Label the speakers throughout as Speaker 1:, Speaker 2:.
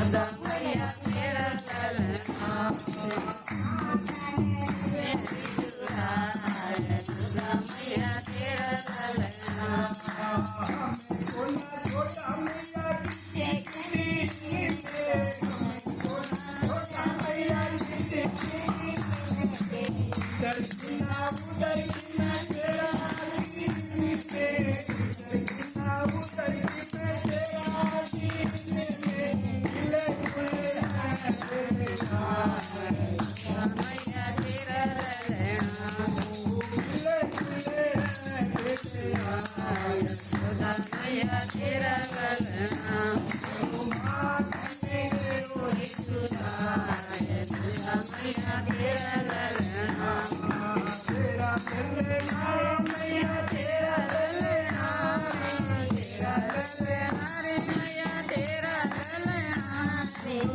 Speaker 1: मैया तेरा ललना मैया तेरा ललना मैया तेरा ललना मैया तेरा ललना तेरा ललना मैया तेरा ललना तेरा ललना रे मैया तेरा ललना मैया तेरा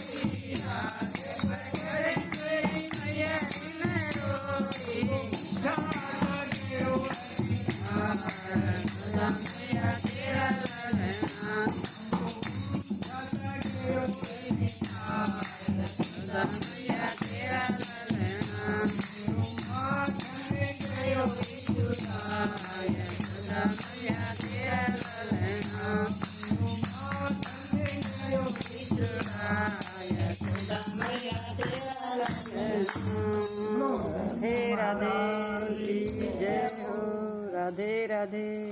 Speaker 1: ललना राधे राधे की जय हो, राधे राधे।